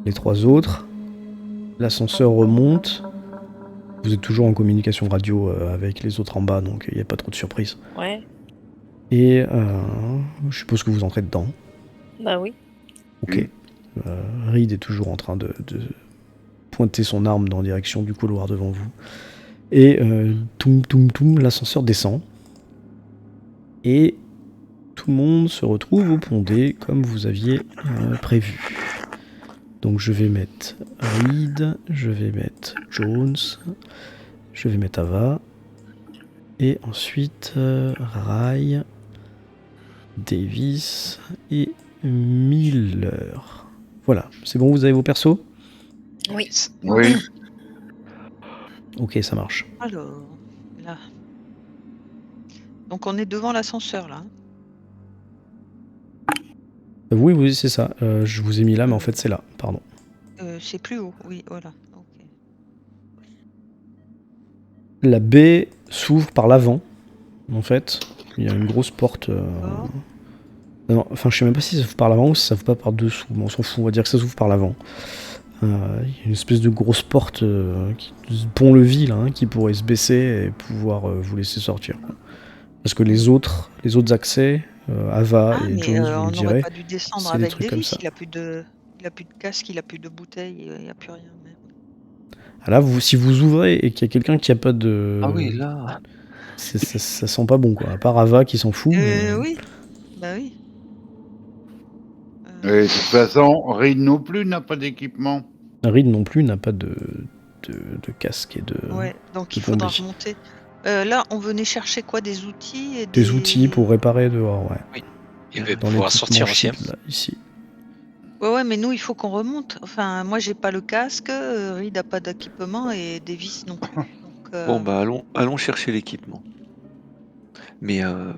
les 3 autres. L'ascenseur remonte. Vous êtes toujours en communication radio avec les autres en bas, donc il n'y a pas trop de surprises. Ouais. Et je suppose que vous entrez dedans. Bah oui. Ok. Reed est toujours en train de pointer son arme dans la direction du couloir devant vous. Et l'ascenseur descend. Et tout le monde se retrouve au pont D comme vous aviez prévu. Donc je vais mettre Reed, je vais mettre Jones, je vais mettre Ava. Et ensuite Rai, Davis et Miller. Voilà, c'est bon, vous avez vos persos ? Oui. Oui. Ok, ça marche. Alors, là. Donc on est devant l'ascenseur là. Oui, c'est ça. Je vous ai mis là, mais en fait c'est là, pardon. C'est plus haut, oui, voilà. Okay. La baie s'ouvre par l'avant, en fait. Il y a une grosse porte. Non, enfin, je sais même pas si ça s'ouvre par l'avant ou si ça s'ouvre pas par dessous. Bon, on s'en fout, on va dire que ça s'ouvre par l'avant. Il y a une espèce de grosse porte pont-levis là, qui pourrait se baisser et pouvoir vous laisser sortir. Parce que les autres accès, Ava et Jones, vous on le n'aurait direz, pas dû descendre c'est des avec trucs comme Davis. ça. Il a plus de casque, il a plus de bouteille, il n'y a plus rien. Merde. Ah là, si vous ouvrez et qu'il y a quelqu'un qui a pas de... Ah oui, là. Ça sent pas bon, quoi. À part Ava qui s'en fout. Oui, bah oui. Et de toute façon, Reed non plus n'a pas d'équipement. Reed non plus n'a pas de casque et de... Ouais, donc il de faudra plombier. remonter. Là, on venait chercher quoi? Des outils et Des outils pour réparer dehors, ouais. Oui. Il va Dans pouvoir sortir aussi. l'équipement là, ici. Ouais, mais nous, il faut qu'on remonte. Enfin, moi, j'ai pas le casque, Reed n'a pas d'équipement et Davis non plus. Donc, Bon, bah allons chercher l'équipement. Mais, là.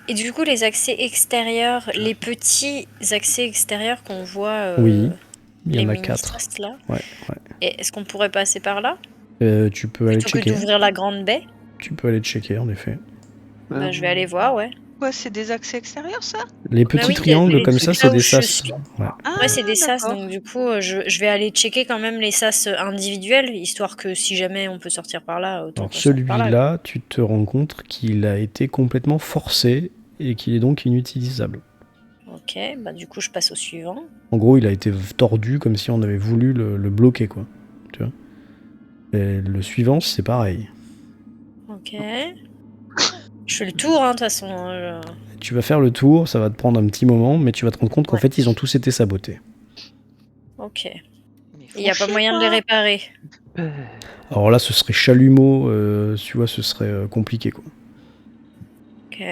Et du coup, les accès extérieurs, les petits accès extérieurs qu'on voit... Oui, il y les en a mini 4. sas, là. Ouais. Et est-ce qu'on pourrait passer par là Tu peux aller plutôt que checker. d'ouvrir la grande baie? Tu peux aller checker, en effet. Bah, je vais aller voir, ouais. ouais, c'est des accès extérieurs, ça? Les petits oui, triangles les comme trucs ça, c'est là où des je sas. suis. Ouais. Ouais, c'est des sas, d'accord. donc du coup, je vais aller checker quand même les sas individuels, histoire que si jamais on peut sortir par là, autant Alors qu'on sorte par là. celui-là, tu te rends compte qu'il a été complètement forcé et qu'il est donc inutilisable. Ok, bah du coup, je passe au suivant. En gros, il a été tordu comme si on avait voulu le bloquer, quoi. Tu vois. Et le suivant, c'est pareil. Ok. Je fais le tour, de toute façon. Tu vas faire le tour, ça va te prendre un petit moment, mais tu vas te rendre compte qu'en Ouais. fait, ils ont tous été sabotés. Ok. Mais Il n'y a faut pas moyen de les chier, réparer. Alors là, ce serait chalumeau, tu vois, ce serait compliqué, quoi. Ok. quoi.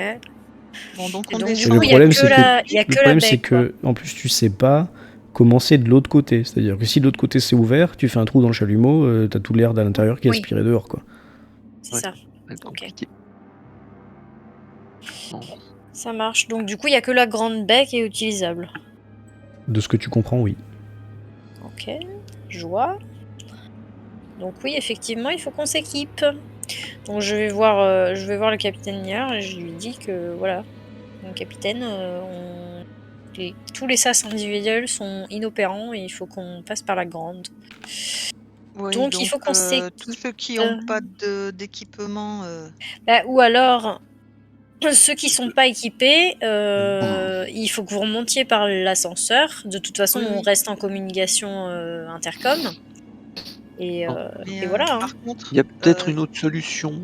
Bon, donc Et on donc, du descend. coup, le il y a problème, que c'est la, il y a le que la problème, baie, c'est quoi. que, en plus, tu sais pas comment c'est de l'autre côté. C'est-à-dire que si de l'autre côté c'est ouvert, tu fais un trou dans le chalumeau, t'as tout l'air de l'intérieur qui est Oui. aspiré dehors, quoi. C'est Ouais. ça. C'est compliqué. Bon. Ça marche. Donc, du coup, il n'y a que la grande baie qui est utilisable. De ce que tu comprends, oui. Ok, je vois. Donc oui, effectivement, il faut qu'on s'équipe. Donc je vais voir le capitaine hier et je lui dis que voilà, mon capitaine, tous les sas individuels sont inopérants et il faut qu'on passe par la grande. Oui, Donc il faut qu'on s'équipe. tous ceux qui n'ont pas d'équipement. Ou alors ceux qui sont pas équipés, il faut que vous remontiez par l'ascenseur. De toute façon, Oui, on oui. reste en communication intercom. Et Mais, voilà. par contre, Il y a peut-être une autre solution,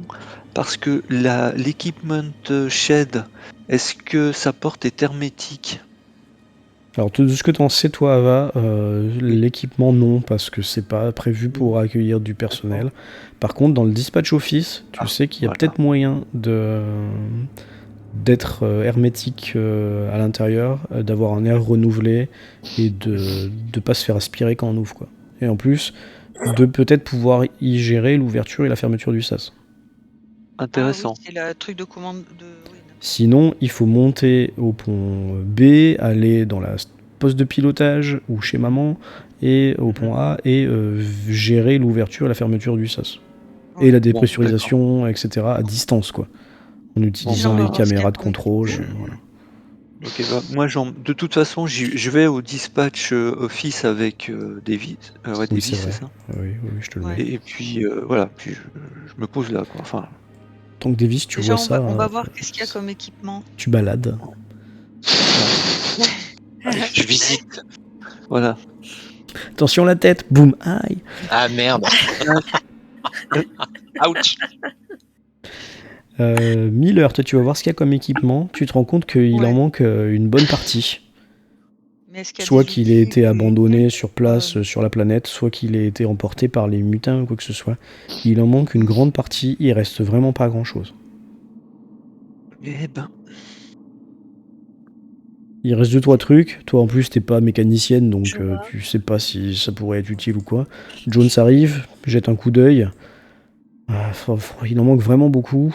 parce que l'equipment shed, est-ce que sa porte est hermétique? Alors, tout ce que tu en sais, toi, Ava, l'équipement, non, parce que c'est pas prévu pour accueillir du personnel. Par contre, dans le dispatch office, tu sais qu'il y a voilà. peut-être moyen d'être hermétique à l'intérieur, d'avoir un air renouvelé et de pas se faire aspirer quand on ouvre, quoi. Et en plus, de peut-être pouvoir y gérer l'ouverture et la fermeture du sas. Intéressant. c'est le truc de commande de. Oui, Sinon, il faut monter au pont B, aller dans la poste de pilotage ou chez maman, et au pont A, et gérer l'ouverture et la fermeture du sas. Ouais. Et la dépressurisation, etc. à distance, quoi. En utilisant Bon, les dans ce caméras cas, de contrôle. Voilà. Ok, bah, moi, de toute façon, je vais au dispatch office avec Davis. Ouais, Oui, Davis, c'est c'est vrai. ça. Oui, je te le Ouais. mets. Et puis voilà, puis je me pose là, quoi. Enfin, Tant que Davis, tu Déjà, vois ça, on va voir qu'est-ce qu'il y a comme équipement. tu balades. Je visite. voilà. Attention la tête, boum, aïe. Ah merde. Ouch. Miller, toi, tu vas voir ce qu'il y a comme équipement. Tu te rends compte qu'il en Ouais. manque une bonne partie. Mais est-ce qu'il y a Soit des qu'il ait outils été ou abandonné quelques, sur place, sur la planète, soit qu'il ait été emporté par les mutins ou quoi que ce soit. Il en manque une grande partie, il reste vraiment pas grand-chose. Eh ben, Il reste 2-3 trucs. Toi, en plus, t'es pas mécanicienne, donc Je vois. tu sais pas si ça pourrait être utile ou quoi. Jones arrive, jette un coup d'œil. Il en manque vraiment beaucoup.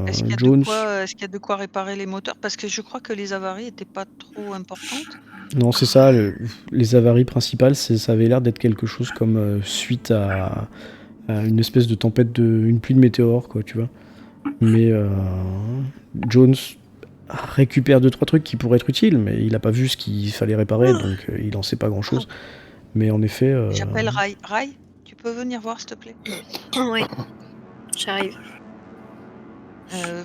Est-ce qu'il y a Jones, est-ce qu'il y a de quoi réparer les moteurs? Parce que je crois que les avaries étaient pas trop importantes. non, c'est ça. Les avaries principales, ça avait l'air d'être quelque chose comme suite à une espèce de tempête, une pluie de météores, quoi, tu vois. Mais Jones récupère 2-3 trucs qui pourraient être utiles, mais il a pas vu ce qu'il fallait réparer, donc il en sait pas grand-chose. Mais en effet, J'appelle Rai. Rai, tu peux venir voir, s'il te plaît? Oui, j'arrive.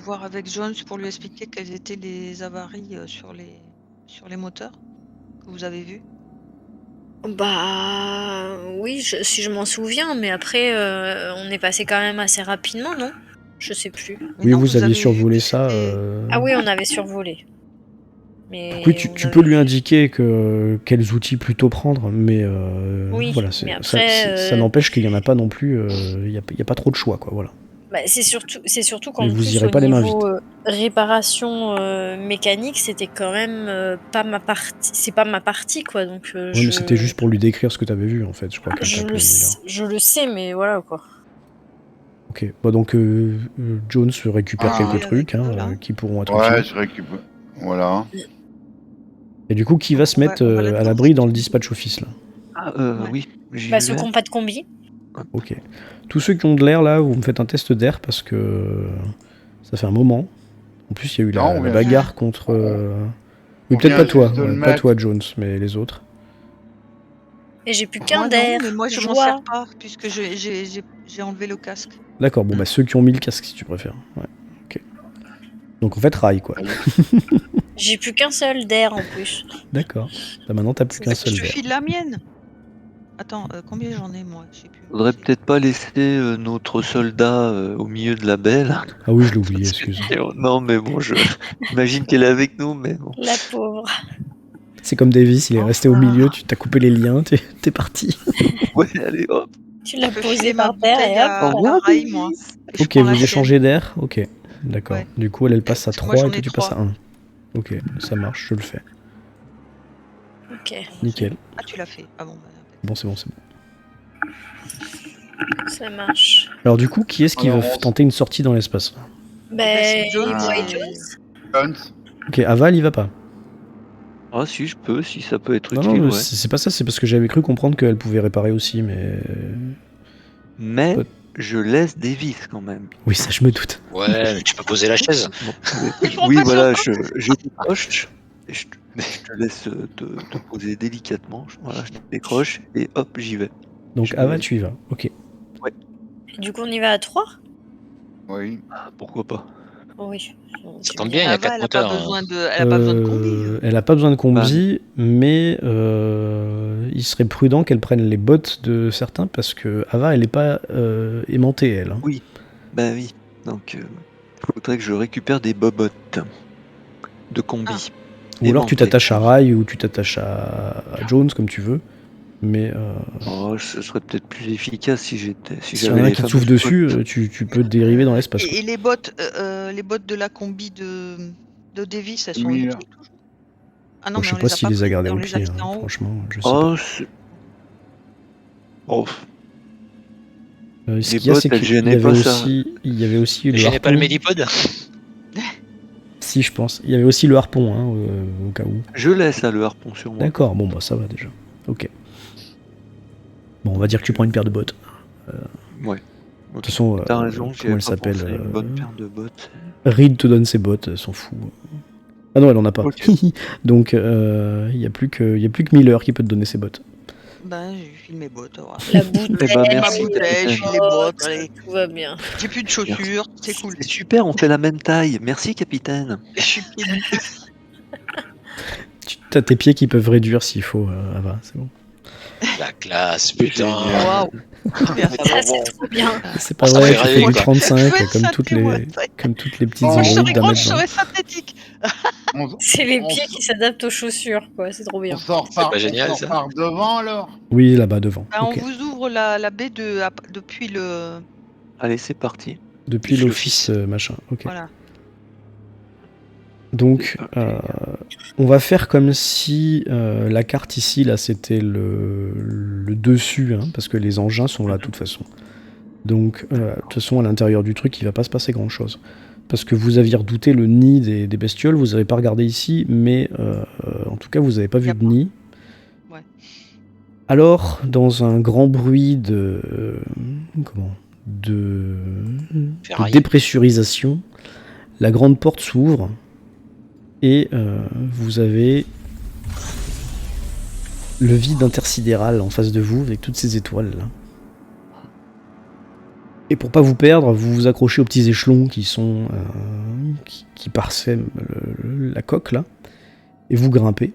Voir avec Jones pour lui expliquer quelles étaient les avaries sur les moteurs que vous avez vus. Bah oui, si je m'en souviens, mais après, on est passé quand même assez rapidement, non? Je sais plus. Mais oui, non, vous aviez avez vu survolé que ça. c'était- Ah oui, on avait survolé. Mais Oui, on tu avait peux lui vu. indiquer quels outils plutôt prendre, mais Oui, voilà, mais ça après, n'empêche qu'il y en a pas non plus. Il y a pas trop de choix, quoi. Voilà. bah, c'est surtout Mais qu'en vous plus irez au pas les mains niveau vides. réparation mécanique, c'était quand même pas ma partie. C'est pas ma partie, quoi. Donc Oui, mais c'était juste pour lui décrire ce que tu avais vu, en fait. Je crois qu'elle je t'appelait Miller. je le sais, mais voilà quoi. Ok. Bah donc Jones récupère Ah. quelques Avec trucs eux, là. qui pourront être Ouais, utiles. je récupère. Voilà. Et du coup, qui va Donc, se mettre on va à là-dedans, l'abri si dans tu le veux. dispatch office là? ah, Ouais. oui, j'y Bah ceux vais. qui n'ont pas de combi. Ok. Tous ceux qui ont de l'air là, vous me faites un test d'air parce que ça fait un moment. En plus, il y a eu Non, on la vient bagarre juste- contre. on Oui, peut-être vient pas toi, juste de le pas mettre. toi, Jones, mais les autres. Et j'ai plus qu'un Moi non, d'air. mais moi je m'en Joie. sers pas puisque j'ai enlevé le casque. D'accord, bon bah ceux qui ont mis le casque si tu préfères. Ouais. Ok. Donc en fait, rail quoi. J'ai plus qu'un seul d'air en plus. D'accord. Bah, maintenant, t'as plus C'est qu'un ça. seul Je te d'air. file la mienne. Attends, combien j'en ai moi? Je sais plus. Faudrait C'est- peut-être pas laisser notre soldat au milieu de la belle. Ah oui, je l'ai oublié, excuse. Non, mais bon, j'imagine qu'elle est avec nous, mais bon. La pauvre. C'est comme Davis, il est resté au milieu, tu t'as coupé les liens, t'es parti. Ouais, allez, hop. Tu Je l'as peux posé filer ma par terre bouteille et hop. Au à revoir, Rai, moi. Davis. Et je Ok, prends la vous sienne. échangez d'air. Ok, d'accord. Ouais. Du coup, elle passe à Parce que moi, 3 et j'en toi ai tu passes à 3. 1. Ok, ça marche, je le fais. Ok, Nickel. Ah, tu l'as fait. Ah bon, bah, Bon, c'est bon, c'est bon. ça marche. Alors du coup, qui est-ce qui Alors, veut on- tenter une sortie dans l'espace? Ben, c'est Jones moi et et- Jones. Jones. Ok, Aval, il va pas. Ah, si, je peux, si ça peut être Non, utile, non, ouais. c'est pas ça, c'est parce que j'avais cru comprendre qu'elle pouvait réparer aussi, mais... Mais Peut- je laisse Davis quand même. Oui, ça je me doute. Ouais, mais tu peux poser la chaise. Bon, Ils font oui, pas voilà, ça. je décroche. Et je te laisse te poser délicatement. Voilà, je décroche et hop, j'y vais. Donc Je Aval, me- tu y vas. Ok. Et du coup, on y va à 3? Oui. Ah, pourquoi pas. Oui. Ça Tu tombe me bien, il y diras. a 4 Elle a pas moteurs. besoin de, elle a pas besoin de combi. Elle a pas besoin de combi, mais il serait prudent qu'elle prenne les bottes de certains parce que Ava, elle est pas aimantée, elle. Hein. Bah oui. Donc, faudrait que je récupère des bobottes de combi. Ou alors tu Aimantées. t'attaches à Rai ou tu t'attaches à Jones, comme tu veux. Mais Oh, ce serait peut-être plus efficace si j'étais. Si s'il y en j'avais a un les qui te fameuses souffle dessus, bottes. tu peux dériver dans l'espace. quoi. Et les bottes de la combi de Davis, elles sont Mille. utiles toujours. Ah non, Bon, mais je sais on pas les a s'il pas les a pris, gardés on au les a pied, mis en haut. franchement, je sais pas. Oh, oh, Ce les qu'il y a, bottes, c'est elles qu'il y gênaient avait pas ça. aussi, il y avait aussi le Gênez pas le harpon. Medipod. Si, je pense. Il y avait aussi le harpon, hein, au cas où. Je laisse le harpon sur moi. D'accord, bon, bah ça va déjà. Ok. Bon, on va dire que tu prends une paire de bottes. Ouais. De toute façon, T'as raison, j'y comment avais elle pas pensé, s'appelle une bonne paire de bottes. Reed te donne ses bottes, elle s'en fout. Ah non, elle en a pas. Ok. Donc, il n'y a plus que Miller qui peut te donner ses bottes. Ben, je file mes bottes. Voilà. La bouteille, Eh ben, merci, Ma bouteille, je capitaine. file les bottes, allez. tout va bien. J'ai plus de chaussures, c'est cool. C'est super, on fait la même taille. Merci, capitaine. Je suis pieds nus. T'as tes pieds qui peuvent réduire s'il faut, Ava, c'est bon. La classe, putain. Génial. Waouh. Merci. Ça, c'est trop bien. C'est pas Ça vrai, fait tu rêver, fais du quoi. 35 Je vais comme être toutes, synthé, moi, les, ça y est. comme toutes les petites Oh, Je serais androïdes d'un grande, mètre je vingt. serais synthétique. On, C'est les on pieds s- qui s'adaptent aux chaussures, quoi. C'est trop on bien. sort C'est par, pas génial, on sort ça. par devant alors. Oui, là-bas devant. Ben, Ok. on vous ouvre la baie depuis le. Allez, c'est parti. Depuis Depuis l'office, l'office. machin. Ok. Voilà. Donc, C'est parti. on va faire comme si la carte ici, là, c'était le dessus, hein, parce que les engins sont là de toute façon. Donc, de toute façon, à l'intérieur du truc, il va pas se passer grand-chose. Parce que vous aviez redouté le nid des bestioles, vous n'avez pas regardé ici, mais en tout cas, vous n'avez pas vu Y a de pas. nid. Ouais. Alors, dans un grand bruit de... comment de Ferraille. dépressurisation, la grande porte s'ouvre et vous avez le vide intersidéral en face de vous avec toutes ces étoiles là. Et pour pas vous perdre, vous vous accrochez aux petits échelons qui sont qui parsèment la coque là, et vous grimpez.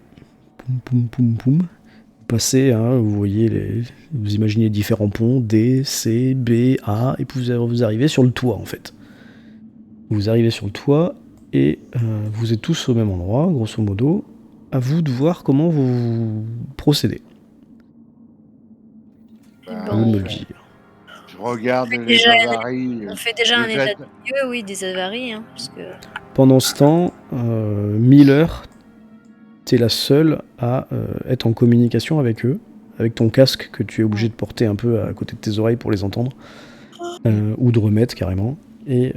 Poum poum poum poum. Vous passez, hein, vous voyez vous imaginez différents ponts D, C, B, A, et puis vous arrivez sur le toit en fait. Vous arrivez sur le toit et vous êtes tous au même endroit, grosso modo. À vous de voir comment vous procédez. Ben, À vous de me le dire. je regarde fait les déjà- avaries. On fait déjà un je état jette- de lieu, oui, des avaries, hein, parce que... Pendant ce temps, Miller, t'es la seule à être en communication avec eux, avec ton casque que tu es obligé de porter un peu à côté de tes oreilles pour les entendre, ou de remettre carrément. Et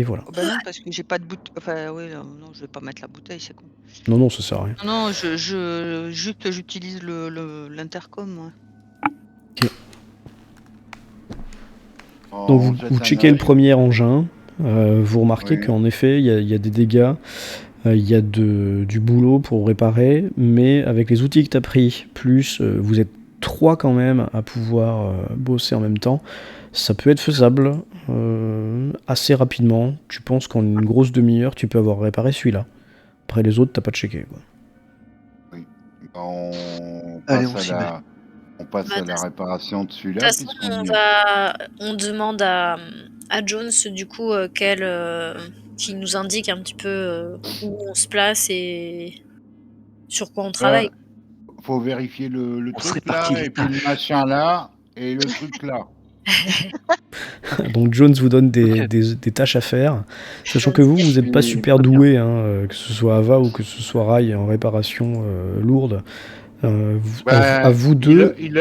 voilà. Oh, bah non, parce que j'ai pas de bouteille. Enfin, oui, non, je vais pas mettre la bouteille, c'est con. Non, ça sert à rien. Non, non, juste j'utilise l'intercom, moi. on Donc vous, jette vous un checkez le œil. premier engin, vous remarquez Oui. qu'en effet il y a des dégâts, il y a du boulot pour réparer, mais avec les outils que tu as pris, plus vous êtes 3 quand même à pouvoir bosser en même temps, ça peut être faisable assez rapidement. Tu penses qu'en une grosse demi-heure tu peux avoir réparé celui-là. Après les autres t'as pas de checké, quoi. On Allez, passe on s'y à la réparation de De celui-là. toute façon, puisqu'on on demande à Jones, du coup, qui nous indique un petit peu où on se place et sur quoi on travaille. faut vérifier le On se truc là, répartit les et puis le tâches. machin là, et le truc là. Donc Jones vous donne des, Ok. des tâches à faire, sachant que vous n'êtes pas Oui, super très bien. doué, que ce soit Ava ou que ce soit Rai en réparation lourde. À vous deux, Il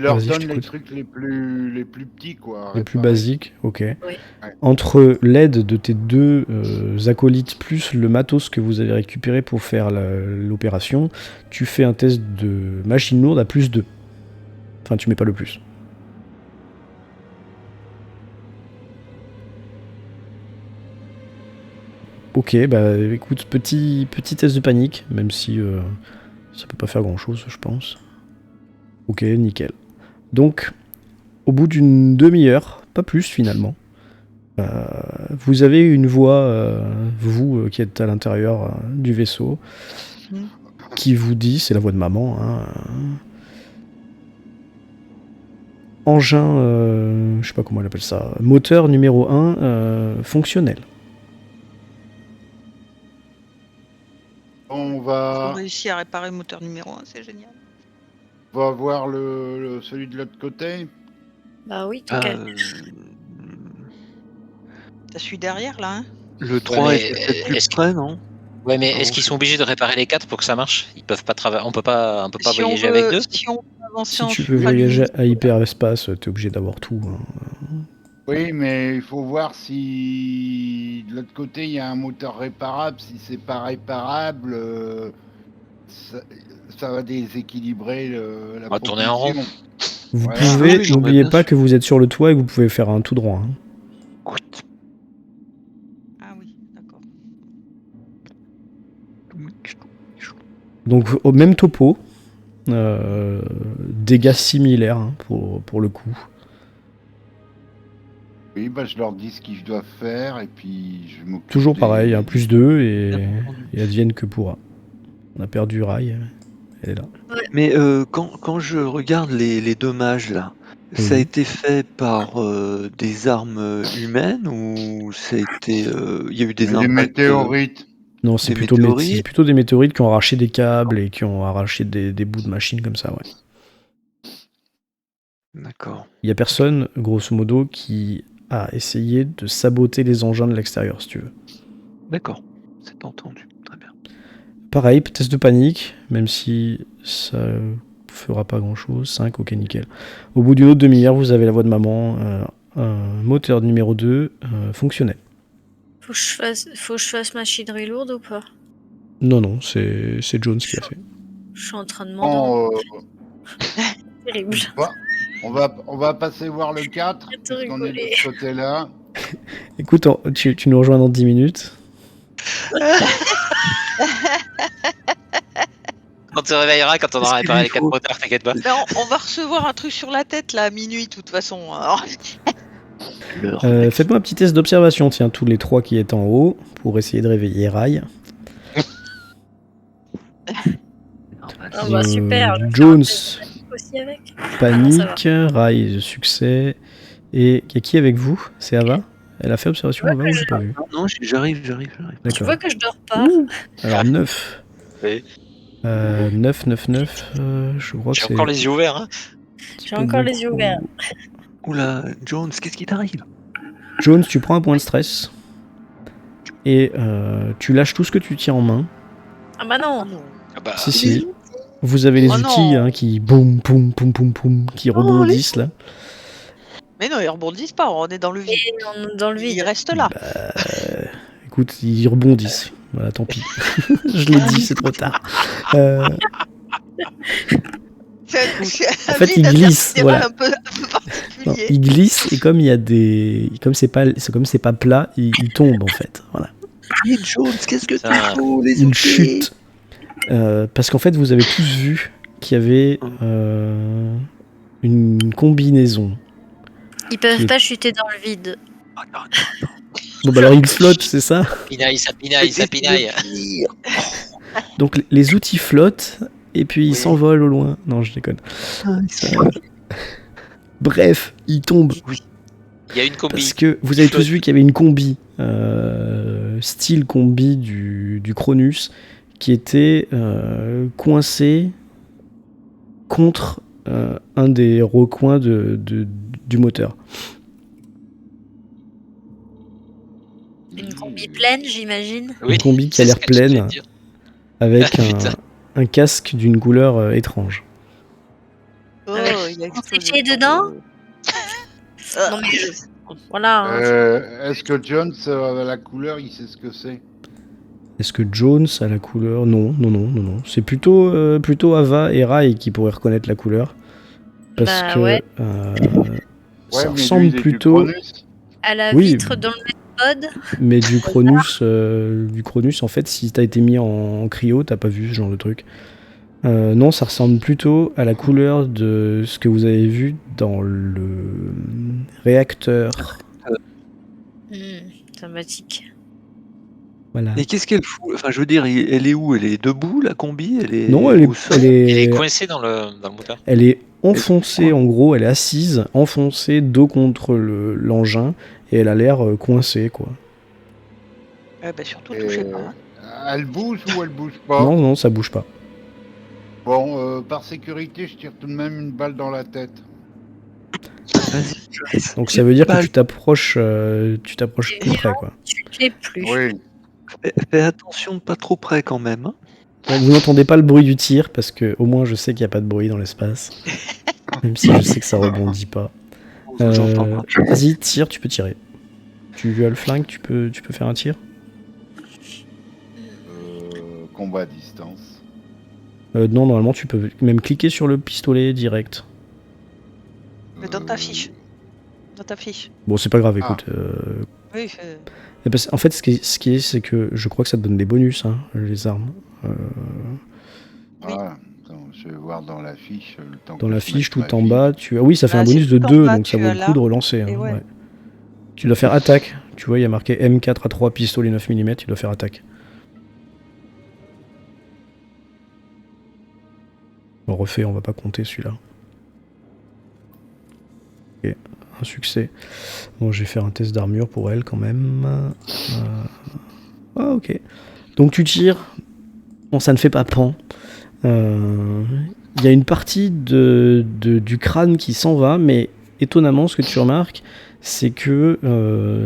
leur Vas-y, je donne les t'écoute. trucs les plus petits, quoi. à les plus réparer. basiques, ok. Oui. Entre l'aide de tes deux acolytes plus le matos que vous avez récupéré pour faire l'opération, tu fais un test de machine lourde à plus 2. Enfin, tu mets pas le plus. Ok, bah écoute, petit test de panique, même si ça peut pas faire grand chose, je pense. Ok, nickel. Donc, au bout d'une demi-heure, pas plus finalement, vous avez une voix, vous qui êtes à l'intérieur du vaisseau, Mm. qui vous dit, c'est la voix de maman, engin, je sais pas comment elle appelle ça, moteur numéro 1 fonctionnel. On On va réussit à réparer le moteur numéro 1, c'est génial. voir celui de l'autre côté. Bah oui, tout cas. T'as celui derrière, là, hein? Le 3 mais était peut-être plus est-ce que- près, non? Ouais, mais Non, est-ce qu'ils je- sont obligés de réparer les 4 pour que ça marche? Ils peuvent pas travailler. On peut pas Si on voyager veut- avec 2? Si on veut avancer Si en tu veux enfin, voyager lui- à hyperespace, t'es obligé d'avoir tout. Oui, mais il faut voir si de l'autre côté il y a un moteur réparable. Si c'est pas réparable, ça va déséquilibrer la On va tourner en rond. propulsion. Vous Voilà. pouvez, Oui, non, mais n'oubliez bien pas sûr. que vous êtes sur le toit et que vous pouvez faire un tout droit. Ah oui, d'accord. Donc au même topo, dégâts similaires hein, pour le coup. Oui, bah je leur dis ce qu'ils doivent faire et puis je m'occupe. Toujours des- pareil, un plus 2 et Bien entendu. advienne que pourra. On a perdu Rai, elle est là. Mais quand je regarde les dommages là, ça a Oui. été fait par des armes humaines ou ça a été, il y a eu des Des impacts météorites. Non, c'est Des plutôt, météorites. c'est plutôt des météorites qui ont arraché des câbles et qui ont arraché des bouts de machines comme ça, ouais. D'accord. Il y a personne, grosso modo, qui a essayé de saboter les engins de l'extérieur, si tu veux. D'accord. C'est entendu. Très bien. Pareil, test de panique, même si ça fera pas grand chose. 5, ok, nickel. Au bout d'une autre demi-heure, vous avez la voix de maman. Un moteur numéro 2 fonctionnel. Faut que je fasse machinerie lourde ou pas? Non, c'est Jones qui l'a fait. Je suis en train de m'endormir. Bon, Terrible. on va passer voir le 4, Arrête de puisqu'on est de rigoler. ce côté-là. Écoute, tu nous rejoins dans 10 minutes. On te réveillera quand on aura Est-ce qu'il réparé lui les 4 faut- moteurs, t'inquiète pas. Mais on va recevoir un truc sur la tête là à minuit de toute façon. Alors, Faites-moi un petit test d'observation, tiens, tous les 3 qui est en haut, pour essayer de réveiller Rai. Ah bah super. je vais Jones, faire un test aussi avec. panique, Rai, succès. Et y a qui avec vous? C'est Ava? Elle a fait observation Ava ou j'ai pas vu? Non, j'arrive. Tu D'accord. vois que je dors pas. Ouh. Alors 9. Oui. 9, je crois que J'ai c'est... encore les yeux ouverts. Hein. J'ai encore les yeux ouverts. Oula, Jones, qu'est-ce qui t'arrive? Jones, tu prends un point de stress. Et tu lâches tout ce que tu tiens en main. Ah bah non. Ah bah, Si. Vous avez les Oh outils non. hein, qui boum, boum, boum, boum, boum, qui rebondissent là. mais non, ils rebondissent pas, on est dans le vide. Et on est dans le Ils vide. restent là. Écoute, ils rebondissent. Voilà, tant pis. Je l'ai dit, c'est trop tard. C'est En un fait, vide ils glissent, intersidéral voilà. un peu Non, particulier. ils glissent et comme il y a des, comme c'est pas plat, ils tombent en fait. Voilà. Et Jones, qu'est-ce que Ça- tu fous, les Ils outils? chutent. Parce qu'en fait, vous avez tous vu qu'il y avait une combinaison. Ils peuvent Qui est- pas chuter dans le vide. Bon, bah alors ils flottent, c'est ça? ça pinaille. Donc les outils flottent et puis ils Oui. s'envolent au loin. Non, je déconne. Bref, ils tombent. Il y a une combi. Parce que vous avez tous vu qu'il y avait une combi, style combi du Cronus, qui était coincée contre un des recoins du moteur. Une combi pleine, j'imagine. Oui, Une combi qui c'est a ce l'air que je voulais pleine, dire. avec Ah, putain. un casque d'une couleur étrange. Oh, Avec il a un explosé. séché dedans. Non mais voilà. hein. Est-ce que Jones, la couleur, il sait ce que c'est? Est-ce que Jones a la couleur? Non. C'est plutôt Ava et Rai qui pourraient reconnaître la couleur. Parce Bah que ouais. ça mais lui, ressemble il est du plutôt... Cronus. À la Oui. vitre dans le mode. Mais du Cronus, en fait, si t'as été mis en cryo, t'as pas vu ce genre de truc. Non, ça ressemble plutôt à la couleur de ce que vous avez vu dans le réacteur. Sympathique. Voilà. Et qu'est-ce qu'elle fout? Enfin, je veux dire, elle est où? Elle est debout, la combi? Elle est Non, elle au sol Il est coincé dans le moteur. Elle est enfoncée, en gros, elle est assise, enfoncée dos contre l'engin, et elle a l'air coincée, quoi. Bah, surtout, Et, touchez pas. hein. Elle bouge ou elle bouge pas? Non, ça bouge pas. Bon, par sécurité, je tire tout de même une balle dans la tête. Vas-y, Jones. Donc ça veut dire que Bah, tu t'approches tout près, quoi. Tu ne l'es plus. Oui. Fais attention de pas trop près quand même. Hein. Bon, vous n'entendez pas le bruit du tir, parce que au moins je sais qu'il n'y a pas de bruit dans l'espace. Même si je sais que ça rebondit pas. J'entends pas. Vas-y, tire, tu peux tirer. Tu as le flingue, tu peux faire un tir. Combat à distance. Non, normalement tu peux même cliquer sur le pistolet direct. Mais dans ta fiche. Dans ta fiche. Bon, c'est pas grave, écoute. Oui, En fait, ce qui est, c'est que je crois que ça te donne des bonus, hein, les armes. Voilà. Attends, je vais voir dans la fiche. Le temps Dans que la je fiche, mette tout ma en fiche. bas, tu as... Oui, ça fait Bah, un bonus c'est de tout en 2, bas, donc ça tu vaut as le là. coup de relancer. Et hein, ouais. ouais. Tu dois faire attaque. Tu vois, il y a marqué M4 à 3, pistolet 9 mm, tu dois faire attaque. On refait, on va pas compter celui-là. Ok, un succès. Bon, je vais faire un test d'armure pour elle quand même. Ah, ok. Donc tu tires. Bon, ça ne fait pas pan. Il y a une partie du crâne qui s'en va, mais étonnamment, ce que tu remarques, c'est que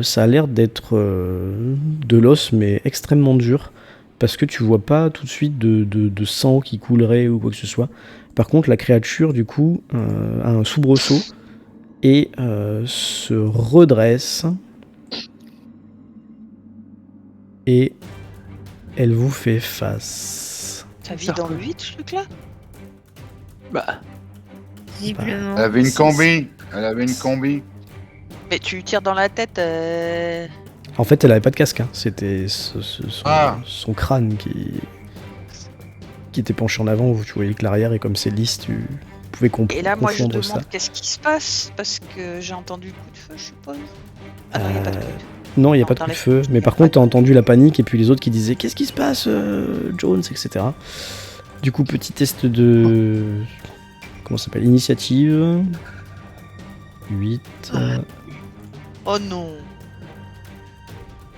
ça a l'air d'être de l'os, mais extrêmement dur, parce que tu vois pas tout de suite de sang qui coulerait ou quoi que ce soit. Par contre, la créature, du coup, a un soubresaut et se redresse. Et elle vous fait face. Ça vit dans le vide, ce truc-là? Bah, Visiblement. Elle avait une c'est- combi. Elle avait une combi. Mais tu tires dans la tête. En fait, elle avait pas de casque, hein. C'était Ah. son crâne qui était penché en avant. Tu voyais que l'arrière, et comme c'est lisse, tu pouvais Et là, moi, je confondre demande ça. qu'est-ce qui se passe parce que j'ai entendu le coup de feu, je suppose. Ah non, il n'y a pas de coup de feu. Non, il n'y a Non, pas de dans coup de les feu. fiches, Mais y a par pas contre, t'as de- entendu la panique et puis les autres qui disaient qu'est-ce qui se passe, Jones, etc. Du coup, petit test de. Comment ça s'appelle? Initiative. 8. Oh non.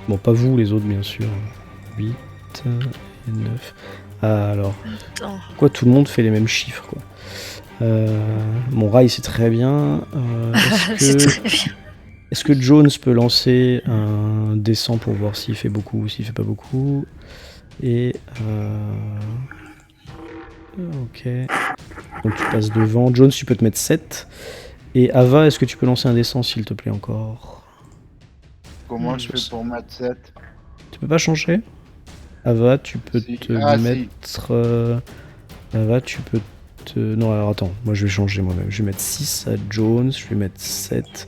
Bon, pas vous, les autres, bien sûr. 8 et 9. Ah, alors. Attends. Quoi, tout le monde fait les mêmes chiffres, quoi. Mon rail, c'est très bien. C'est très bien. Est-ce que Jones peut lancer un descend pour voir s'il fait beaucoup ou s'il fait pas beaucoup? Et ok. Donc tu passes devant. Jones, tu peux te mettre 7. Et Ava, est-ce que tu peux lancer un descend, s'il te plaît, encore? Comment je fais pour mettre 7? Tu peux pas changer? Ava, tu peux Si. te Ah, si. mettre... Ava, tu peux te... Non, alors attends. Moi, je vais changer moi-même. Je vais mettre 6 à Jones. Je vais mettre 7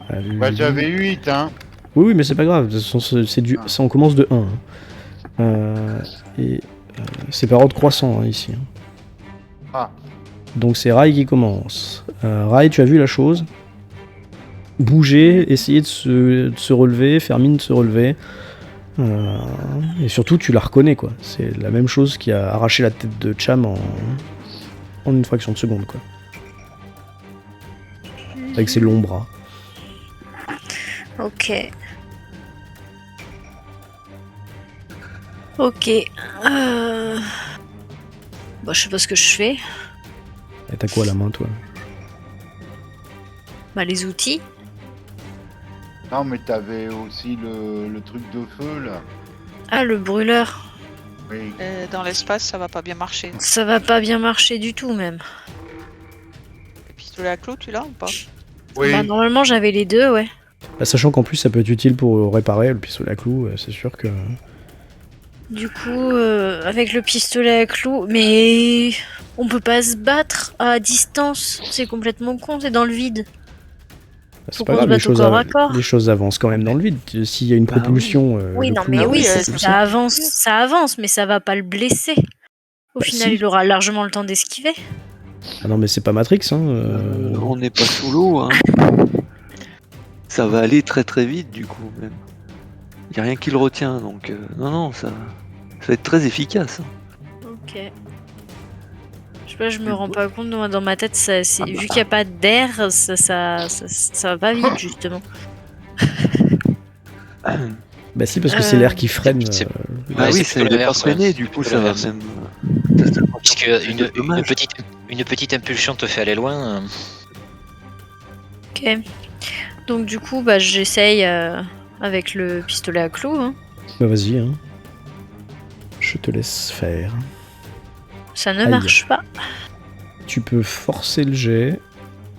à lui. Bah, j'avais 8, hein. Oui, oui, mais c'est pas grave. De toute façon, ça, on commence de 1. Et c'est par ordre croissant, hein, ici. Ah. Donc c'est Rai qui commence. Rai, tu as vu la chose. Bouger, essayer de se relever, faire mine de se relever. Et surtout, tu la reconnais, quoi. C'est la même chose qui a arraché la tête de Cham en une fraction de seconde, quoi. Avec ses longs bras. Ok. Ok. Bah, je sais pas ce que je fais. Et t'as quoi à la main, toi? Bah, les outils. Non, mais t'avais aussi le truc de feu, là. Ah, le brûleur. Oui. Dans l'espace, ça va pas bien marcher. Ça va pas bien marcher du tout, même. Le pistolet à clous, tu l'as ou pas? Oui. Bah, normalement, j'avais les deux, ouais. Bah, sachant qu'en plus, ça peut être utile pour réparer le pistolet à clous, c'est sûr que... Du coup, avec le pistolet à clous, mais on peut pas se battre à distance. C'est complètement con, c'est dans le vide. C'est Faut pas qu'on grave, se batte au corps à corps. les choses avancent quand même dans le vide. S'il y a une Bah propulsion... Oui, le non, clou, mais oui, c'est ça- propulsé. ça avance, mais ça va pas le blesser. Au Bah, final, si. il aura largement le temps d'esquiver. Ah non, mais c'est pas Matrix, hein. on n'est pas sous l'eau, hein. Ça va aller très très vite, du coup, même. Y a rien qui le retient, donc non, ça va être très efficace. hein. Ok. Je sais pas, je me rends pas compte, moi, dans ma tête, vu qu'il n'y a pas d'air, ça va pas vite, justement. Bah si, parce que c'est l'air qui freine. c'est- Ah Ouais, oui, c'est ça plutôt n'est pas l'inverse, ouais. freiné, du coup, ça va l'inverse. même... Puisque une petite impulsion te fait aller loin. Ok. Donc, du coup, bah, j'essaye avec le pistolet à clous. Hein. Bah vas-y, hein. Je te laisse faire. Ça ne Aïe. marche pas. Tu peux forcer le jet,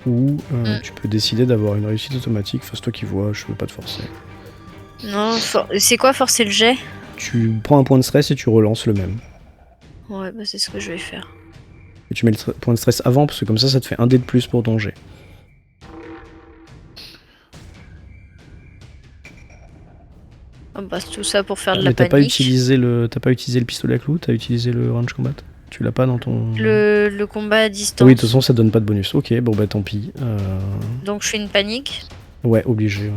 ou Mm. tu peux décider d'avoir une réussite automatique. Enfin, c'est toi qui vois, je veux pas te forcer. Non, c'est quoi forcer le jet? Tu prends un point de stress et tu relances le même. Ouais, bah, c'est ce que je vais faire. Et tu mets le point de stress avant, parce que comme ça te fait un dé de plus pour ton jet. Oh, bah, c'est tout ça pour faire de Mais la t'as pas panique. utilisé le pistolet à clous, t'as utilisé le range combat. Tu l'as pas dans ton. Le combat à distance. Ah oui, de toute façon, ça donne pas de bonus. Ok, bon bah tant pis. Donc je fais une panique. Ouais, obligé. Ouais.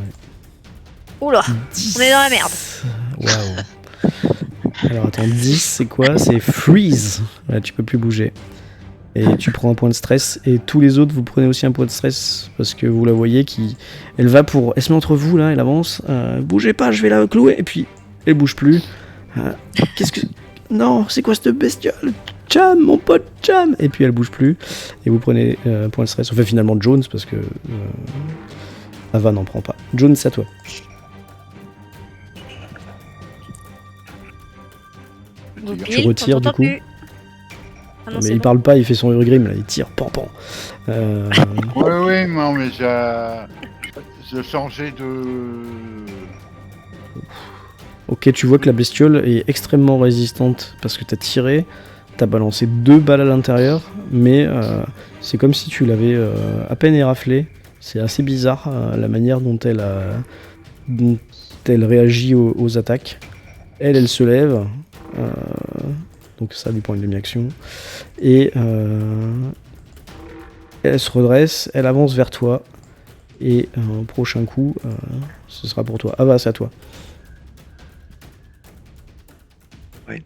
Oula, on est dans la merde. Waouh. Alors attends, 10, c'est quoi? C'est freeze. Là, tu peux plus bouger. Et tu prends un point de stress. Et tous les autres, vous prenez aussi un point de stress. Parce que vous la voyez elle va pour. Elle se met entre vous là, elle avance. Bougez pas, je vais la clouer. Et puis, elle bouge plus. Qu'est-ce que. Non, c'est quoi cette bestiole? Cham, mon pote Cham. Et puis elle bouge plus. Et vous prenez un point de stress. Enfin, finalement, Jones, parce que. Ava n'en prend pas. Jones, c'est à toi. Goupil, retires, on t'entend du coup. plus. Ah non, Mais c'est il bon. parle pas, il fait son Urgrim là, il tire, pan. Oui, non, mais je changeais de. Ok, tu vois que la bestiole est extrêmement résistante parce que t'as tiré, t'as balancé 2 balles à l'intérieur, mais c'est comme si tu l'avais à peine éraflé. C'est assez bizarre la manière dont elle réagit aux attaques. Elle se lève, donc ça lui prend une demi-action, et elle se redresse, elle avance vers toi, et un prochain coup, ce sera pour toi. Ah bah, c'est à toi. Oui.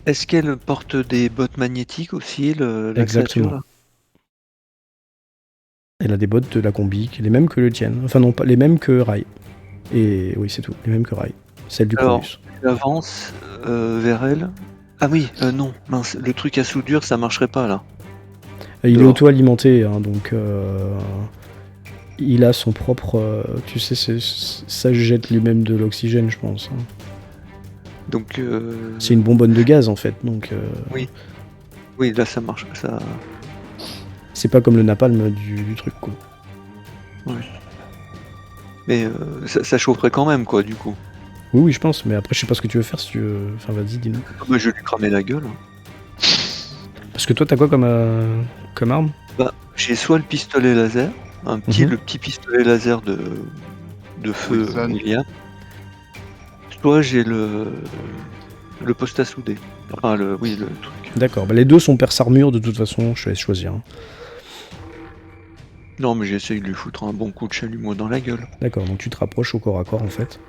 Est-ce qu'elle porte des bottes magnétiques aussi, la Exactement. créature là? Elle a des bottes de la combi, les mêmes que le tienne. Enfin non, pas les mêmes que Rai. Et oui, c'est tout, les mêmes que Rai. Celle du Alors, Cronus. j'avance vers elle. Ah oui, non, mince, le truc à soudure, ça marcherait pas là. Il est dehors. auto-alimenté, hein, donc il a son propre... tu sais, ça jette lui-même de l'oxygène, je pense. Hein. Donc, C'est une bonbonne de gaz, en fait, donc... oui, là ça marche. Ça... C'est pas comme le napalm du truc, quoi. Mais ça chaufferait quand même, quoi, du coup. Oui, je pense, mais après, je sais pas ce que tu veux faire, si tu veux... Enfin, vas-y, dis-nous. Moi, je vais lui cramer la gueule. Hein. Parce que toi, t'as quoi comme arme? Bah, j'ai soit le pistolet laser, le petit pistolet laser de feu Wilson. William, soit j'ai le poste à souder. Enfin, le truc. D'accord, bah les deux sont perce armure, de toute façon, je te laisse choisir. Hein. Non, mais j'essaye de lui foutre un bon coup de chalumeau dans la gueule. D'accord, donc tu te rapproches au corps à corps, en fait.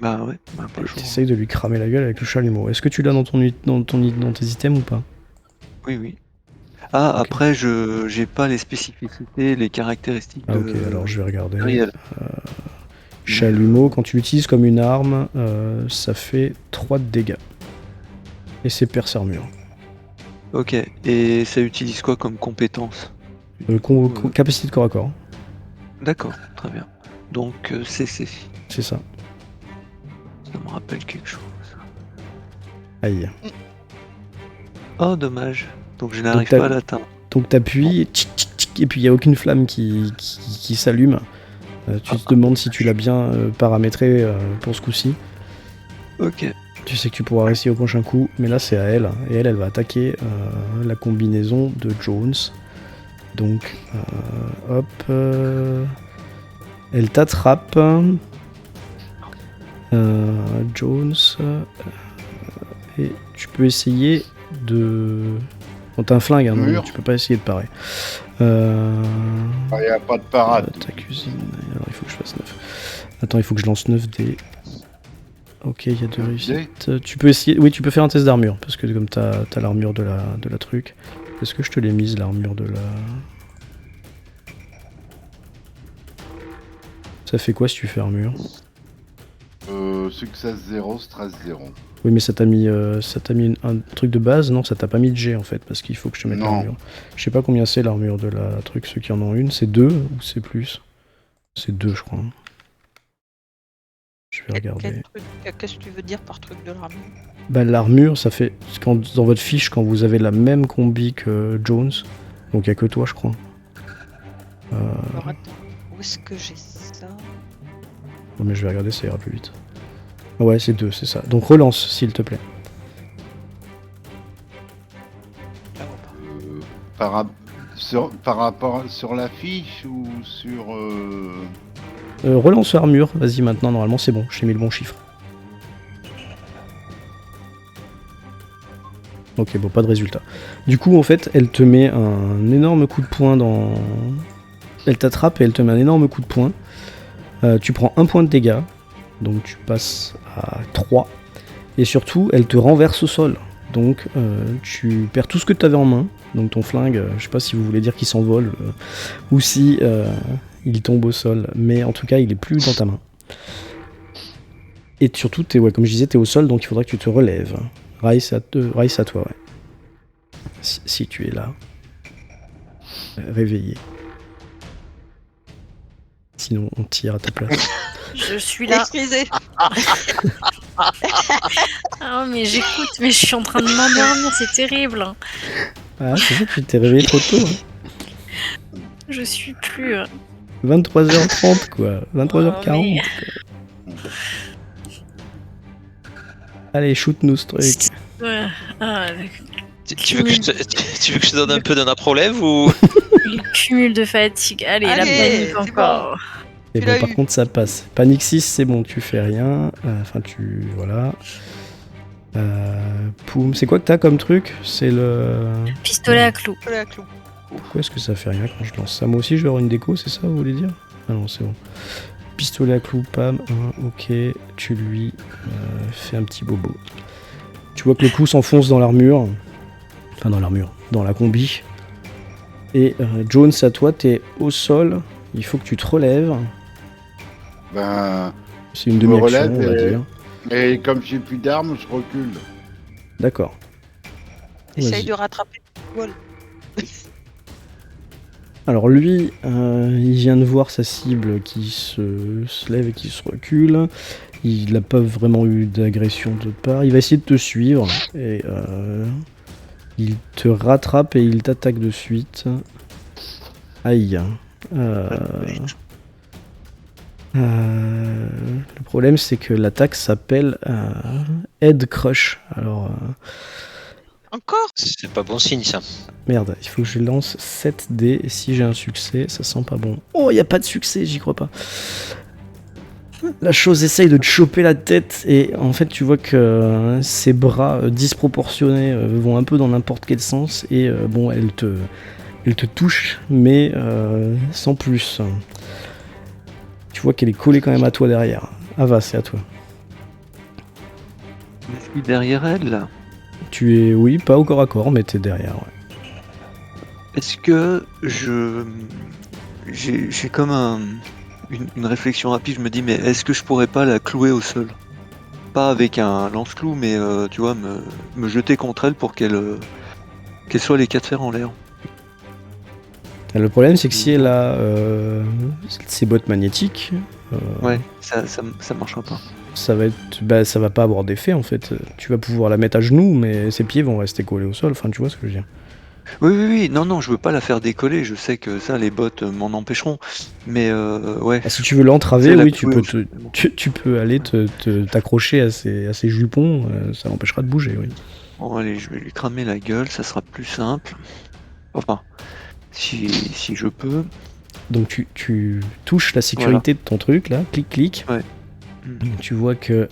Bah ouais, pas le Et choix. t'essayes de lui cramer la gueule avec le chalumeau. Est-ce que tu l'as dans tes items ou pas? Oui. Ah, Ok. après, j'ai pas les spécificités, les caractéristiques Ah de ok, alors je vais regarder. Ariel. Chalumeau, quand tu l'utilises comme une arme, ça fait 3 de dégâts. Et c'est perce armure. Ok, et ça utilise quoi comme compétence? Capacité de corps à corps, D'accord, très bien. Donc, CC, c'est ça. ça me rappelle quelque chose. Aïe. Oh, dommage. Donc, je n'arrive t'as- pas à l'atteindre. Donc t'appuies, tchic, tchic, tchic, et puis il n'y a aucune flamme qui s'allume. Tu te demandes si tu l'as bien paramétré pour ce coup-ci. Ok. Tu sais que tu pourras réussir au prochain coup, mais là c'est à elle. Et elle va attaquer la combinaison de Jones. Donc, hop. Elle t'attrape. Jones. Et tu peux essayer de... Bon, t'as un flingue, hein, donc tu peux pas essayer de parer. Il n'y a pas de parade. Ta cuisine. Alors il faut que je fasse 9. Attends, il faut que je lance 9 dés. Ok, il y a 2 réussites. Tu peux essayer. Oui, tu peux faire un test d'armure. Parce que comme t'as l'armure de la truc. Est-ce que je te l'ai mise, l'armure de la. Ça fait quoi si tu fais armure? Success 0, stress 0. Oui, mais ça t'a mis, un truc de base? Non, ça t'a pas mis de G en fait. Parce qu'il faut que je te mette Non. l'armure. Je sais pas combien c'est l'armure de la truc. Ceux qui en ont une, c'est 2 ou c'est plus? C'est 2, je crois. hein. Je vais regarder. Qu'est-ce que tu veux dire par truc de l'armure? Bah, l'armure, ça fait. Dans votre fiche, quand vous avez la même combi que Jones, donc il n'y a que toi, je crois. Alors attends, où est-ce que j'ai ça? Bon, mais je vais regarder, ça ira plus vite. Ouais, c'est 2, c'est ça. Donc relance, s'il te plaît. Par rapport sur la fiche ou sur Relance armure, vas-y maintenant, normalement c'est bon, je t'ai mis le bon chiffre. Ok, bon, pas de résultat. Du coup, en fait, elle te met un énorme coup de poing dans... Elle t'attrape et elle te met un énorme coup de poing. Tu prends 1 point de dégâts, donc tu passes à 3. Et surtout, elle te renverse au sol. Donc, tu perds tout ce que tu avais en main. Donc ton flingue, je sais pas si vous voulez dire qu'il s'envole, ou si il tombe au sol. Mais en tout cas, il est plus dans ta main. Et surtout, comme je disais, t'es au sol, donc il faudra que tu te relèves. Rai, c'est à toi, ouais. Si tu es là. Réveillé. Sinon, on tire à ta place. Je suis là. Excusez. Ah, mais j'écoute, mais je suis en train de m'endormir, c'est terrible. Ah, c'est ça, tu t'es réveillé trop tôt. Hein. Je suis plus. 23h30, quoi. 23h40. mais- Quoi. Allez, shoot-nous ce truc. Ouais. Ah, Tu veux que je te donne un peu de naprolève ou le cumul de fatigue. Allez, la Allez, panique c'est encore. Et Tu bon, l'as par eu. contre, ça passe. Panique 6, c'est bon, tu fais rien. Enfin, voilà. Poum. C'est quoi que t'as comme truc? C'est le... Pistolet à clous. Voilà, clou. Pourquoi est-ce que ça fait rien quand je lance ça? Moi aussi, je vais avoir une déco, c'est ça, vous voulez dire? Ah non, c'est bon. Pistolet à clous, pam. Ok, tu lui fais un petit bobo. Tu vois que le clou s'enfonce dans l'armure. Enfin, dans l'armure. Dans la combi. Et Jones, à toi, t'es au sol. Il faut que tu te relèves. Ben, C'est une Je me demi-action, relève on va et- dire. et comme j'ai plus d'armes, je recule. D'accord. Essaye Vas-y. de rattraper le vol. Alors lui, il vient de voir sa cible qui se lève et qui se recule. Il n'a pas vraiment eu d'agression de part. Il va essayer de te suivre et il te rattrape et il t'attaque de suite. Aïe. Le problème c'est que l'attaque s'appelle Head Crush. Alors Encore? c'est pas bon signe ça. merde, il faut que je lance 7 dés et si j'ai un succès, ça sent pas bon. Oh, il y a pas de succès, j'y crois pas. La chose essaye de te choper la tête et en fait tu vois que ses bras disproportionnés vont un peu dans n'importe quel sens et bon elle te touche mais sans plus. Tu vois qu'elle est collée quand même à toi derrière. Ava, c'est à toi. Je suis derrière elle là. Tu es, oui, pas au corps à corps mais t'es derrière. Ouais. Est-ce que j'ai comme une réflexion rapide, je me dis mais est-ce que je pourrais pas la clouer au sol? Pas avec un lance-clou mais tu vois me jeter contre elle pour qu'elle soit les 4 fers en l'air. Le problème c'est que si elle a ses bottes magnétiques, Ouais, ça marchera pas. ça va pas avoir d'effet en fait. Tu vas pouvoir la mettre à genoux, mais ses pieds vont rester collés au sol. Enfin, tu vois ce que je veux dire. Oui, non, je veux pas la faire décoller, je sais que ça, les bottes m'en empêcheront, mais ouais. Ah, si tu veux l'entraver, C'est la oui, tu clouer peux, au sol. tu peux aller t'accrocher à ses jupons, ça l'empêchera de bouger, oui. Bon, allez, je vais lui cramer la gueule, ça sera plus simple. Enfin, si je peux. Donc tu touches la sécurité de ton truc, là, clic. Ouais. Tu vois que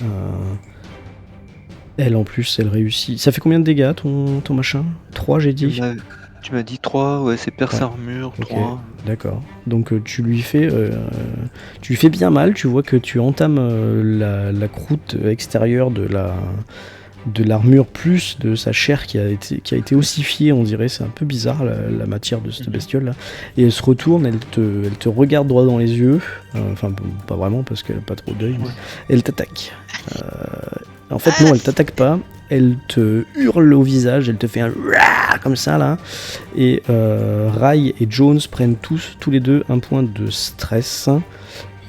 elle, en plus, elle réussit. Ça fait combien de dégâts, ton machin? 3, j'ai dit. Tu m'as dit 3, ouais, c'est perce Ouais. armure, Ok. 3. D'accord. Donc tu lui fais bien mal. Tu vois que tu entames la croûte extérieure de l'armure plus de sa chair qui a été ossifiée, on dirait. C'est un peu bizarre la matière de cette bestiole là. Et elle se retourne, elle te regarde droit dans les yeux. Enfin pas vraiment parce qu'elle a pas trop d'œil. Mais elle t'attaque. En fait non, elle t'attaque pas. Elle te hurle au visage, elle te fait un rah comme ça là. Et Rai et Jones prennent tous les deux un point de stress.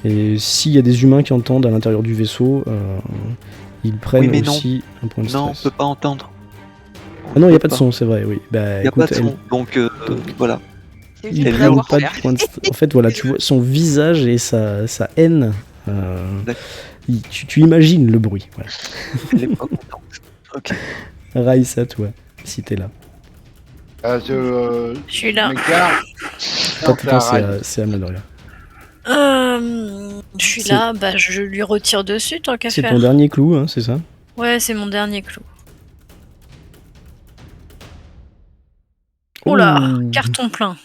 Et s'il y a des humains qui entendent à l'intérieur du vaisseau, ils prennent Oui, mais aussi un point de stress. Non, on peut pas entendre. Ah non, il n'y a pas de son, c'est vrai, oui. Bah, Il n'y a écoute, pas de son, donc voilà. C'est il juste elle de prend l'avoir pas fait. de point de stress. En fait, voilà, tu vois son visage et sa haine. D'accord. Tu imagines le bruit. Voilà. Elle est pas contente. Ok. Rai, c'est à toi, si t'es là. Je Je suis là. m'écarte. Pas tout le temps, Rai. c'est à Manoria. Je suis C'est- là, bah je lui retire dessus tant qu'à C'est faire. ton dernier clou, hein, c'est ça? Ouais, c'est mon dernier clou. Oh là, Ouh. carton plein.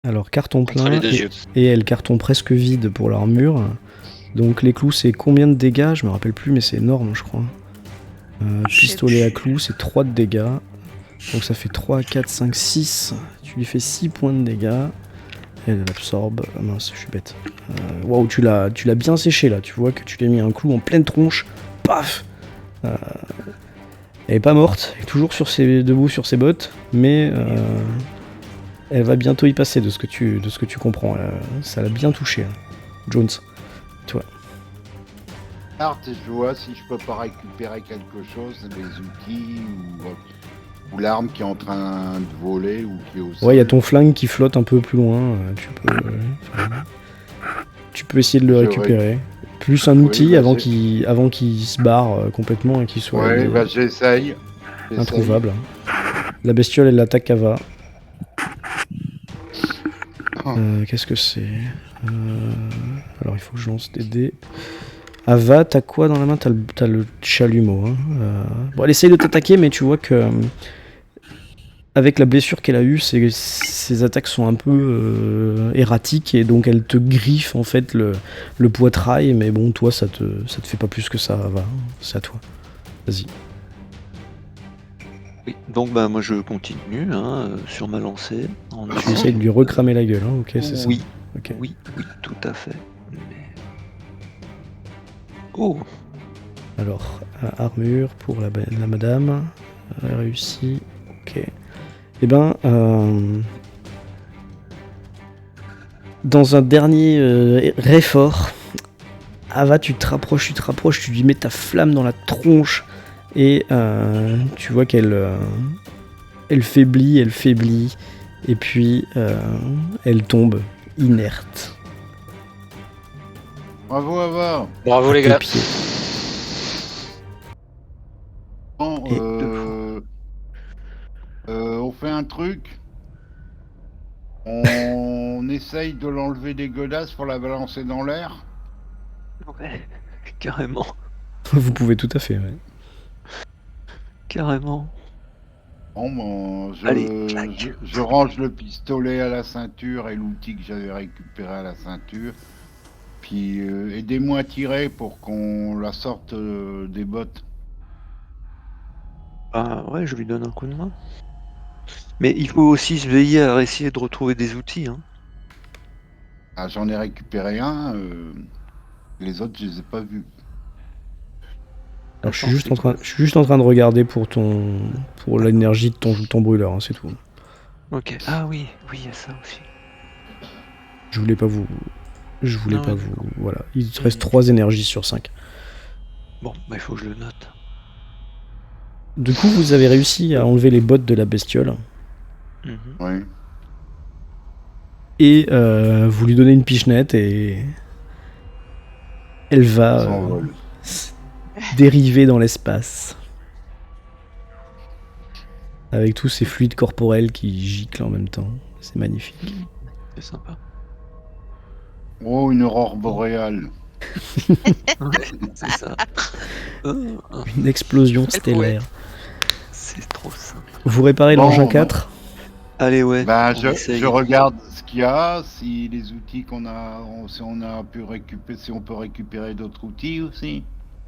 Alors, carton Entre les plein deux yeux. et elle carton presque vide pour l'armure. Donc, les clous, c'est combien de dégâts? Je me rappelle plus, mais c'est énorme, je crois. Je sais Pistolet à plus. clous, c'est 3 de dégâts. Donc, ça fait 3, 4, 5, 6. Tu lui fais 6 points de dégâts. Elle absorbe. Ah mince, je suis bête. Waouh, tu l'as bien séché là. Tu vois que tu lui as mis un clou en pleine tronche. Paf. Elle est pas morte. Elle est toujours debout sur ses bottes. Mais elle va bientôt y passer de ce que tu comprends. Ça l'a bien touché. Hein. Jones. Art, je vois si je peux pas récupérer quelque chose, les outils ou l'arme qui est en train de voler ou qui est au sol. Ouais, il y a ton flingue qui flotte un peu plus loin. Tu peux essayer de le Je récupérer. Plus un Oui, outil bah, avant qu'il se barre complètement et qu'il soit Ouais, bah j'essaye. introuvable. La bestiole, elle l'attaque Ava. Oh. Qu'est-ce que c'est Alors, il faut que je lance des dés. Ava, t'as quoi dans la main? T'as le chalumeau. Hein. Bon, elle essaye de t'attaquer, mais tu vois que avec la blessure qu'elle a eue, ses attaques sont un peu erratiques et donc elle te griffe en fait le poitrail. Mais bon, toi, ça te fait pas plus que ça, Ava. C'est à toi. Vas-y. Oui, donc bah moi je continue sur ma lancée. Tu essayes de lui recramer la gueule, hein. Ok, c'est ça. Oui, Ok. oui, tout à fait. Mais... Oh, Alors, armure pour la madame. Réussi. Ok. Eh ben, dans un dernier réfort, Ava, tu te rapproches, tu lui mets ta flamme dans la tronche et tu vois qu'elle elle faiblit, et puis elle tombe inerte. Bravo, Ava. Bravo à les tes gars. pieds. Bon, Et on fait un truc. On essaye de l'enlever des godasses pour la balancer dans l'air. ouais, carrément, Vous pouvez tout à fait, ouais. carrément. Bon, bon, Allez, clac. je range le pistolet à la ceinture et l'outil que j'avais récupéré à la ceinture. Puis aidez-moi à tirer pour qu'on la sorte des bottes. Ah ouais, je lui donne un coup de main. Mais il faut aussi se veiller à essayer de retrouver des outils. Hein. Ah, j'en ai récupéré un. Les autres, je les ai pas vus. Alors, je suis Attends, juste en train de regarder pour l'énergie de ton brûleur, hein, c'est tout. Ok. Ah oui, il y a ça aussi. Je voulais pas vous. Non, ouais, Voilà. Il te reste 3 énergies sur 5. Bon, bah il faut que je le note. Du coup, vous avez réussi à enlever les bottes de la bestiole. Mhm. Oui. Et vous lui donnez une pichenette et. Elle va S'envole. dériver dans l'espace. Avec tous ces fluides corporels qui giclent en même temps. C'est magnifique. C'est sympa. Oh, une aurore boréale. Ouais, c'est ça. Une explosion Elle stellaire. C'est trop simple. Vous réparez Bon, l'engin bah. 4. Allez, ouais. Bah, on essaye. je regarde ce qu'il y a, si les outils qu'on a, si on a pu récupérer, si on peut récupérer d'autres outils aussi.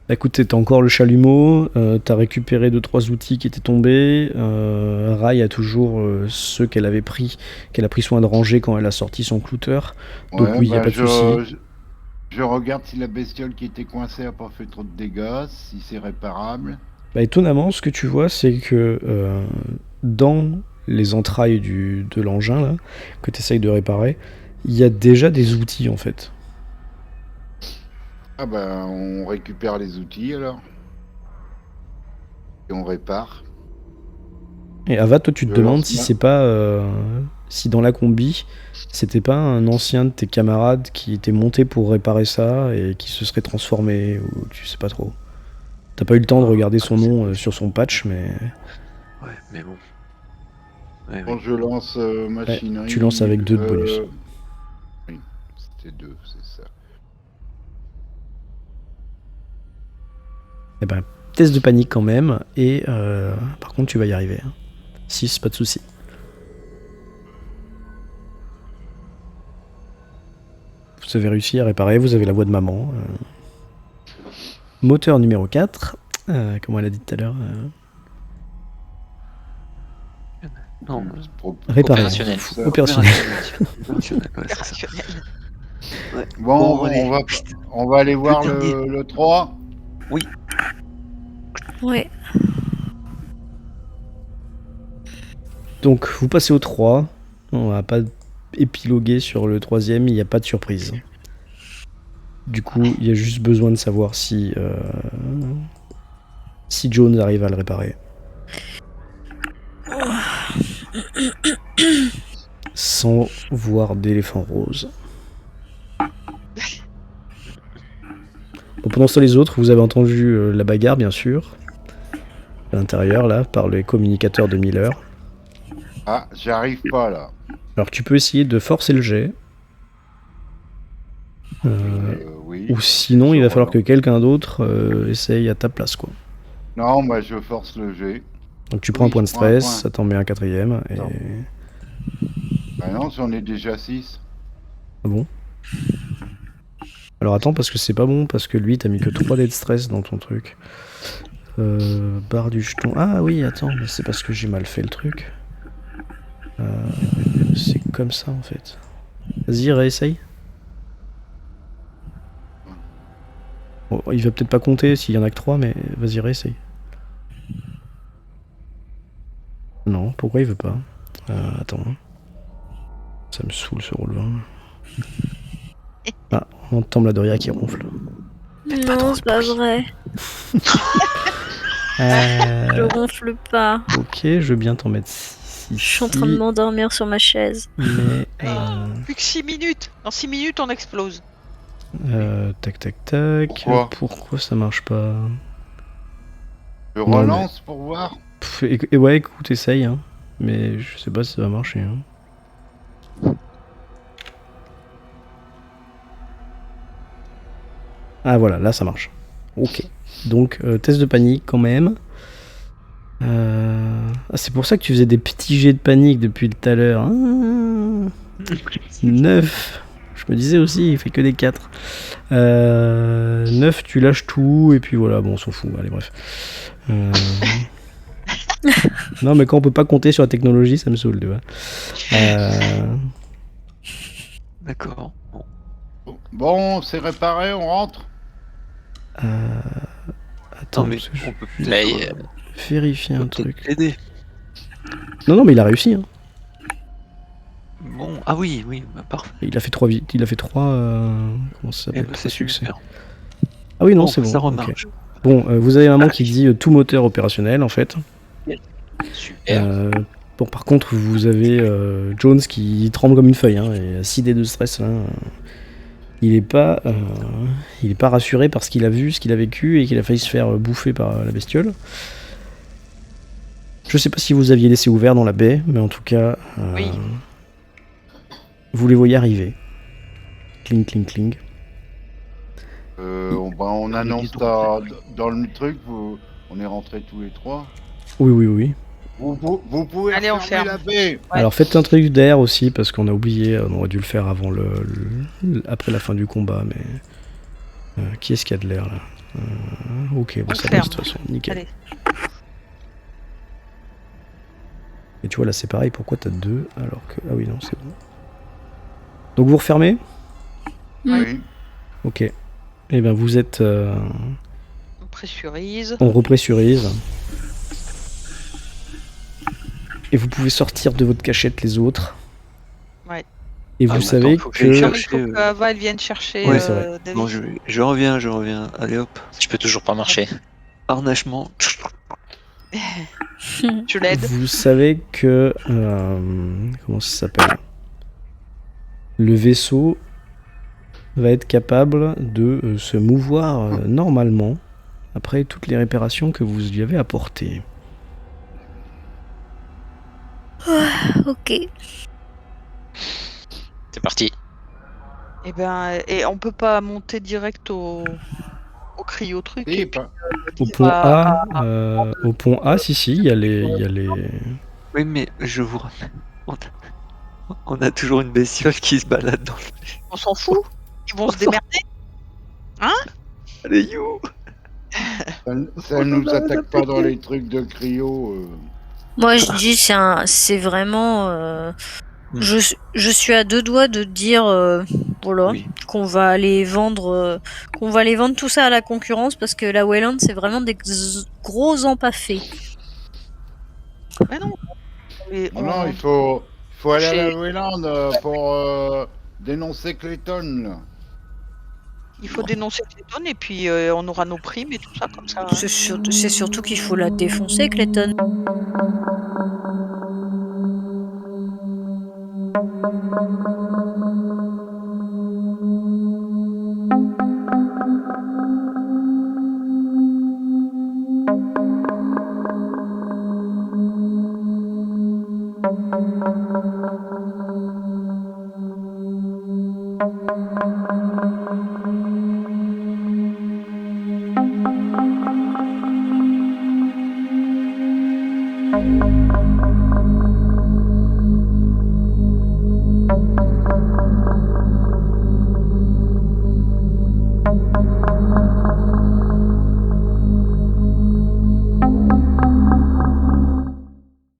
Bah, écoute, t'as encore le chalumeau, t'as récupéré 2-3 outils qui étaient tombés. Rai a toujours ceux qu'elle a pris soin de ranger quand elle a sorti son clouteur. Donc oui, y a pas de souci. Je regarde si la bestiole qui était coincée a pas fait trop de dégâts, si c'est réparable. Bah, étonnamment, ce que tu vois, c'est que dans les entrailles de l'engin là, que tu essayes de réparer, il y a déjà des outils en fait. Ah bah, on récupère les outils alors. Et on répare. Et Ava, toi, tu te Je demandes lance si bien. c'est pas. Si dans la combi, c'était pas un ancien de tes camarades qui était monté pour réparer ça et qui se serait transformé, ou tu sais pas trop. T'as pas eu le temps de regarder son nom sur son patch, mais. Ouais, mais bon. Ouais, Quand je lance machinerie. tu lances avec 2 de bonus. Oui, C'est 2, c'est ça. Eh ben, test de panique quand même, et par contre tu vas y arriver. 6, pas de souci. Vous avez réussi à réparer, vous avez la voix de maman. Moteur numéro 4, comme elle a dit tout à l'heure. Non, Réparé. Opérationnel. Opérationnel. opérationnel, ouais, c'est ça. Ouais. Bon, allez. on va aller voir dernier. le 3. Ouais. Donc vous passez au 3. On va pas épiloguer sur le 3e, il n'y a pas de surprise. Du coup, il y a juste besoin de savoir si Jones arrive à le réparer. Sans voir d'éléphant rose. Bon, pendant ce temps, les autres, vous avez entendu la bagarre, bien sûr. À l'intérieur, là, par les communicateurs de Miller. Ah, j'arrive pas là. Alors tu peux essayer de forcer le jet. Oui. Ou sinon, il va falloir que quelqu'un d'autre essaye à ta place, quoi. Non, moi je force le G. Donc tu prends un Oui, point de je prends un stress, point. ça t'en met un 4e. Et... Non. Bah non, j'en ai déjà 6. Ah bon? Alors attends, parce que c'est pas bon, parce que lui, t'as mis que 3 dés de stress dans ton truc. Barre du jeton. Ah oui, attends, mais c'est parce que j'ai mal fait le truc. C'est comme ça, en fait. Vas-y, réessaye. Bon, il va peut-être pas compter s'il y en a que 3, mais vas-y, réessaye. Non, pourquoi il veut pas? Attends. Ça me saoule ce rôle 20. Ah, on entend la Doria qui ronfle. Non, c'est pas vrai. Je ronfle pas. Ok, je veux bien t'en mettre 6. Je suis en train de m'endormir sur ma chaise. Mais. Plus que 6 minutes. Dans 6 minutes, on explose. Tac tac tac. Pourquoi ça marche pas? Je relance pour voir. Et ouais, écoute, essaye. Hein. Mais je sais pas si ça va marcher. Hein. Ah voilà, là ça marche. Ok. Donc, test de panique quand même. C'est pour ça que tu faisais des petits jets de panique depuis tout à l'heure. 9. Je me disais aussi, il fait que des 4. 9, tu lâches tout, et puis voilà, bon, on s'en fout. Allez, bref. Non, mais quand on peut pas compter sur la technologie, ça me saoule, tu vois. D'accord. Bon, c'est réparé, on rentre. Attends, Non, mais parce que je on peut Mais, peut-être vérifier un peut-être truc. l'aider. Non, mais il a réussi. Hein. Bon, ah oui, bah, parfait. Il a fait 3 il a fait 3 comment ça Eh s'appelle? ben, 3 c'est succès. super. Ah oui, non, Bon, c'est bon. ça ok. remarche. Bon, vous avez maman qui dit tout moteur opérationnel en fait. Super. Bon, par contre, vous avez Jones qui tremble comme une feuille, hein, et 6 dés de stress. Là, il est pas rassuré par ce qu'il a vu, ce qu'il a vécu, et qu'il a failli se faire bouffer par la bestiole. Je sais pas si vous aviez laissé ouvert dans la baie, mais en tout cas, Oui. vous les voyez arriver. Cling, cling, cling. On annonce dans le truc, on est rentrés tous les 3. Oui. Vous pouvez Allez, on fermer la ferme. baie. Ouais. Alors faites un truc d'air aussi, parce qu'on a oublié, on aurait dû le faire avant après la fin du combat, mais... qui est-ce qu'il y a de l'air là? Ok, bon, On ça ferme. passe de toute façon, nickel. Allez. Et tu vois là c'est pareil, pourquoi t'as 2 alors que... Ah oui non, c'est bon. Donc vous refermez? Oui. Ok. Et ben vous êtes... On pressurise. on repressurise. Et vous pouvez sortir de votre cachette les autres. Ouais. Et vous mais savez attends, faut que j'aille Non, que... mais il faut chercher, qu'Ava elle vienne chercher Ouais, c'est vrai. David. Bon, je reviens. Allez hop. Je peux toujours pas marcher. Harnachement. Tu l'aides. Vous savez que... comment ça s'appelle? Le vaisseau va être capable de se mouvoir normalement après toutes les réparations que vous lui avez apportées. Ok. C'est parti. Et on peut pas monter direct au cryo truc. Et Et puis, Au dire pont à- A, au pont A, si, il y a les... Oui, mais je vous rappelle, on a toujours une bestiole qui se balade dans le... On s'en fout. Ils vont se démerder. Allez, you! Ça nous attaque pas dans les trucs de cryo. Moi, je dis, c'est vraiment. Je suis à 2 doigts de dire, voilà, Oui. qu'on va aller vendre tout ça à la concurrence parce que la Wayland, c'est vraiment des gros empaffés. Mais non. Mais Non, il faut aller à la Wayland pour dénoncer Clayton. Là. Il faut dénoncer Clayton et puis on aura nos primes et tout ça comme ça. C'est surtout qu'il faut la défoncer, Clayton.